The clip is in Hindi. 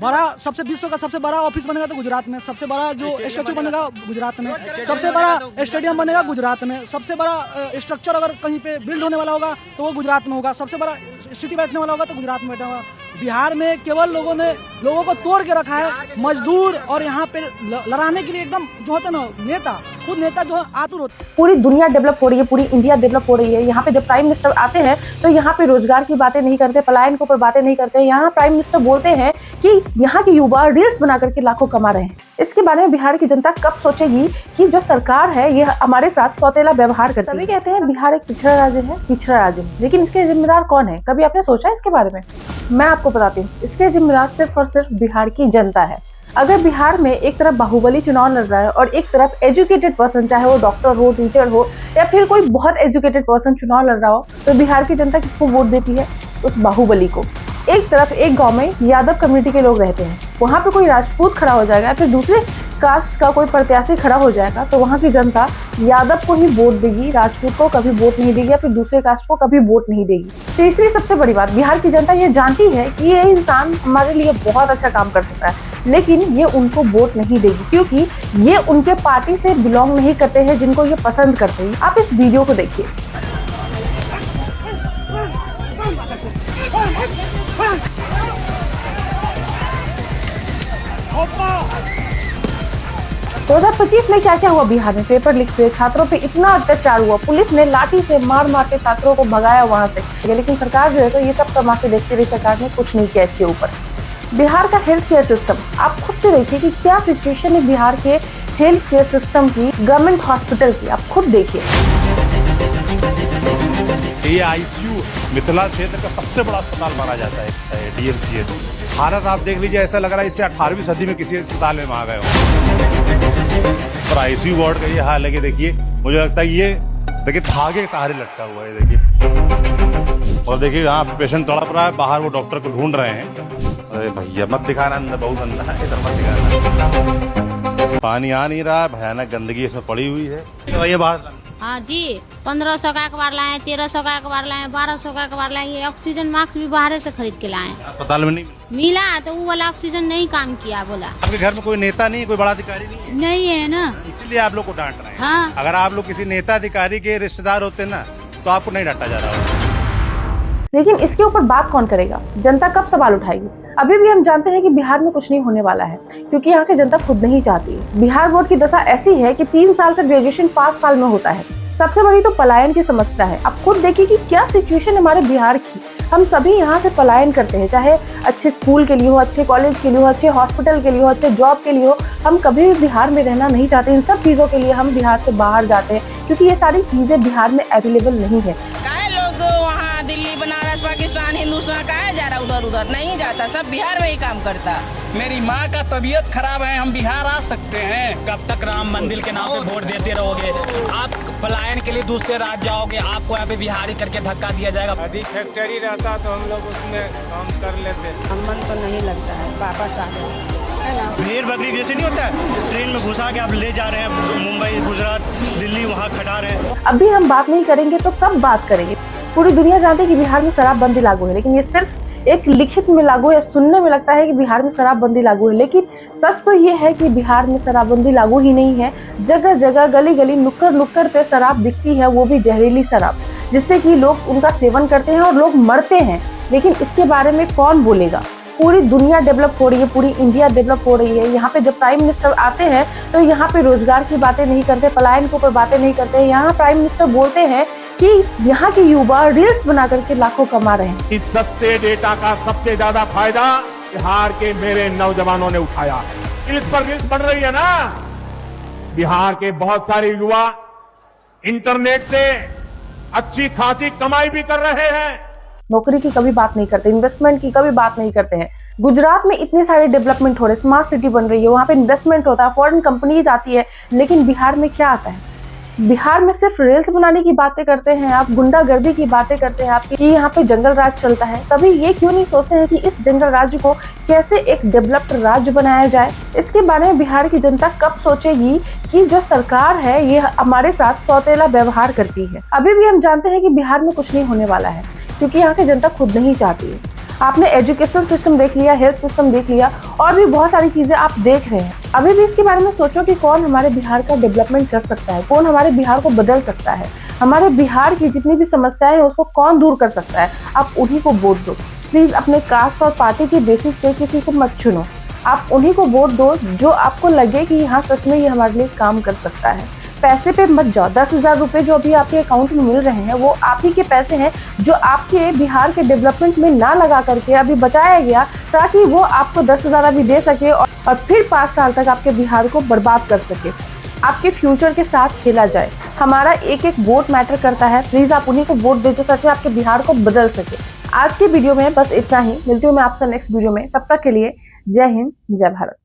बड़ा सबसे विश्व का सबसे बड़ा ऑफिस बनेगा तो गुजरात में, सबसे बड़ा जो स्टैचू बनेगा गुजरात में, सबसे बड़ा स्टेडियम बनेगा गुजरात में, सबसे बड़ा स्ट्रक्चर अगर कहीं पे बिल्ड होने वाला होगा तो वो गुजरात में होगा, सबसे बड़ा सिटी बैठने वाला होगा तो गुजरात में बैठा होगा। बिहार में केवल लोगों को तोड़ के रखा है, मजदूर और यहाँ पे लड़ाने के लिए एकदम जो होता है ना नेता, खुद नेता जो आतुर होते। पूरी दुनिया डेवलप हो रही है, पूरी इंडिया डेवलप हो रही है। यहाँ पे जब प्राइम मिनिस्टर आते हैं तो यहाँ पे रोजगार की बातें नहीं करते, पलायन के ऊपर बातें नहीं करते। यहाँ प्राइम मिनिस्टर बोलते हैं कि यहाँ के युवा रील्स बना करके लाखों कमा रहे हैं। इसके बारे में बिहार की जनता कब सोचेगी कि जो सरकार है ये हमारे साथ सौतेला व्यवहार करती है। सभी कहते हैं बिहार एक पिछड़ा राज्य है, पिछड़ा राज्य है, लेकिन इसके जिम्मेदार कौन है? कभी आपने सोचा इसके बारे में? मैं आपको बताती हूँ, इसके जिम्मेदार सिर्फ और सिर्फ बिहार की जनता है। अगर बिहार में एक तरफ बाहुबली चुनाव लड़ रहा है और एक तरफ एजुकेटेड पर्सन, चाहे वो डॉक्टर हो, टीचर हो या फिर कोई बहुत एजुकेटेड पर्सन चुनाव लड़ रहा हो, तो बिहार की जनता किसको वोट देती है? उस बाहुबली को। एक तरफ एक गांव में यादव कम्युनिटी के लोग रहते हैं, वहां पे कोई राजपूत खड़ा हो जाएगा, फिर दूसरे कास्ट का कोई प्रत्याशी खड़ा हो जाएगा तो वहां की जनता यादव को ही वोट देगी, राजपूत को कभी वोट नहीं देगी या फिर दूसरे कास्ट को कभी वोट नहीं देगी। तीसरी सबसे बड़ी बात, बिहार की जनता ये जानती है कि ये इंसान हमारे लिए बहुत अच्छा काम कर सकता है, लेकिन ये उनको वोट नहीं देगी क्योंकि ये उनके पार्टी से बिलोंग नहीं करते हैं जिनको ये पसंद करते हैं। आप इस वीडियो को देखिए। 2025 में क्या क्या हुआ बिहार में? पेपर लीक हुए, छात्रों पे इतना अत्याचार हुआ, पुलिस ने लाठी से मार मार के छात्रों को भगाया वहां से, लेकिन सरकार जो है तो ये सब तमाशे देखते रही, सरकार ने कुछ नहीं किया इसके ऊपर। बिहार का हेल्थ केयर सिस्टम, आप खुद से देखिए कि क्या सिचुएशन है बिहार के हेल्थ केयर सिस्टम की, गवर्नमेंट हॉस्पिटल की, आप खुद देखिए। ये आईसीयू मिथिला क्षेत्र का सबसे बड़ा अस्पताल माना जाता है डीएमसीएच। हालत आप देख लीजिए, ऐसा लग रहा है इससे 18वीं सदी में किसी अस्पताल में आ गए हो। और आईसीयू वार्ड का ये हाल है कि देखिए, मुझे लगता है ये देखिए धागे के सहारे लटका हुआ है, देखिए। और देखिए यहाँ पेशेंट तड़प रहा है, बाहर वो डॉक्टर को ढूंढ रहे हैं। अरे भैया मत दिखाना, अंदर बहुत गंदा है, इधर मत दिखाना। पानी आ नहीं रहा, भयानक गंदगी इसमें पड़ी हुई है। भैया बाहर। हाँ जी, 1500 का अखबार लाए, 1300 का अखबार लाए, 1200 का अखबार लाए। ये ऑक्सीजन मास्क भी बाहर से खरीद के लाए। अस्पताल में नहीं मिला तो वो वाला ऑक्सीजन नहीं काम किया, बोला। आपके घर में कोई नेता नहीं, कोई बड़ा अधिकारी नहीं? नहीं है ना, इसीलिए आप लोग को डांट रहे हैं। हाँ। अगर आप लोग किसी नेता अधिकारी के रिश्तेदार होते ना तो आपको नहीं डांटा जा रहा होता। लेकिन इसके ऊपर बात कौन करेगा? जनता कब सवाल उठाएगी? अभी भी हम जानते हैं कि बिहार में कुछ नहीं होने वाला है क्योंकि यहाँ की जनता खुद नहीं चाहती। बिहार बोर्ड की दशा ऐसी है कि 3 साल का ग्रेजुएशन 5 साल में होता है। सबसे बड़ी तो पलायन की समस्या है। आप खुद देखिए कि क्या सिचुएशन हमारे बिहार की। हम सभी यहाँ से पलायन करते हैं, चाहे अच्छे स्कूल के लिए हो, अच्छे कॉलेज के लिए हो, अच्छे हॉस्पिटल के लिए हो, अच्छे जॉब के लिए हो। हम कभी भी बिहार में रहना नहीं चाहते। इन सब चीजों के लिए हम बिहार से बाहर जाते हैं क्योंकि ये सारी चीजें बिहार में अवेलेबल नहीं है। लोग वहाँ दिल्ली, बनारस, पाकिस्तान, हिंदुस्तान कहाँ जा रहा? उधर नहीं जाता, सब बिहार में ही काम करता। मेरी माँ का तबीयत खराब है, हम बिहार आ सकते हैं। कब तक राम मंदिर के नाम पे वोट देते रहोगे? आप पलायन के लिए दूसरे राज्य जाओगे, आपको यहाँ पे बिहारी करके धक्का दिया जाएगा। यदि फैक्ट्री रहता तो हम लोग उसमें काम कर लेते। मन तो नहीं लगता है, वापस आ गए। भेड़ बकरी जैसे नहीं होता है, ट्रेन में घुसा के आप ले जा रहे हैं, मुंबई, गुजरात, दिल्ली, वहाँ खड़ा रहे हैं। अभी हम बात नहीं करेंगे तो कब बात करेंगे? पूरी दुनिया जानती है कि बिहार में शराबबंदी लागू है, लेकिन ये सिर्फ एक लिखित में लागू है। सुनने में लगता है कि बिहार में शराबबंदी लागू है, लेकिन सच तो ये है कि बिहार में शराबबंदी लागू ही नहीं है। जगह जगह, गली गली, नुक्कड़ नुक्कड़ पे शराब बिकती है, वो भी जहरीली शराब, जिससे कि लोग उनका सेवन करते हैं और लोग मरते हैं। लेकिन इसके बारे में कौन बोलेगा? पूरी दुनिया डेवलप हो रही है, पूरी इंडिया डेवलप हो रही है। यहाँ पे जब प्राइम मिनिस्टर आते हैं तो यहाँ पे रोजगार की बातें नहीं करते, पलायन के ऊपर बातें नहीं करते। यहाँ प्राइम मिनिस्टर बोलते हैं कि यहाँ के युवा रील्स बना करके लाखों कमा रहे हैं। इस सस्ते डेटा का सबसे ज्यादा फायदा बिहार के मेरे नौजवानों ने उठाया है। इस पर रील्स बन रही है ना, बिहार के बहुत सारे युवा इंटरनेट से अच्छी खासी कमाई भी कर रहे हैं। नौकरी की कभी बात नहीं करते, इन्वेस्टमेंट की कभी बात नहीं करते हैं। गुजरात में इतने सारे डेवलपमेंट हो रहे, स्मार्ट सिटी बन रही है, वहाँ पे इन्वेस्टमेंट होता है, फॉरेन कंपनीज आती है, लेकिन बिहार में क्या आता है? बिहार में सिर्फ रील्स बनाने की बातें करते हैं आप, गुंडागर्दी की बातें करते हैं आप कि यहाँ पे जंगल राज चलता है। कभी ये क्यों नहीं सोचते हैं कि इस जंगल राज्य को कैसे एक डेवलप्ड राज्य बनाया जाए? इसके बारे में बिहार की जनता कब सोचेगी कि जो सरकार है ये हमारे साथ सौतेला व्यवहार करती है? अभी भी हम जानते हैं कि बिहार में कुछ नहीं होने वाला है क्योंकि यहाँ की जनता खुद नहीं चाहती है। आपने एजुकेशन सिस्टम देख लिया, हेल्थ सिस्टम देख लिया, और भी बहुत सारी चीजें आप देख रहे हैं। अभी भी इसके बारे में सोचो कि कौन हमारे बिहार का डेवलपमेंट कर सकता है, कौन हमारे बिहार को बदल सकता है, हमारे बिहार की जितनी भी समस्याएं हैं उसको कौन दूर कर सकता है। आप उन्हीं को वोट दो। प्लीज अपने कास्ट और पार्टी के बेसिस पे किसी को मत चुनो। आप उन्हीं को वोट दो जो आपको लगे कि हाँ सच में ये हमारे लिए काम कर सकता है। पैसे पे मत जाओ। 10,000 रुपए जो अभी आपके अकाउंट में मिल रहे हैं वो आप ही के पैसे हैं जो आपके बिहार के डेवलपमेंट में ना लगा करके अभी बचाया गया, ताकि वो आपको 10,000 अभी दे सके और फिर 5 साल तक आपके बिहार को बर्बाद कर सके। आपके फ्यूचर के साथ खेला जाए। हमारा एक एक वोट मैटर करता है। प्लीज आप उन्हीं को वोट दे जो सच में आपके बिहार को बदल सके। आज के वीडियो में बस इतना ही। मिलती हूँ मैं आपसे नेक्स्ट वीडियो में। तब तक के लिए जय हिंद, जय भारत।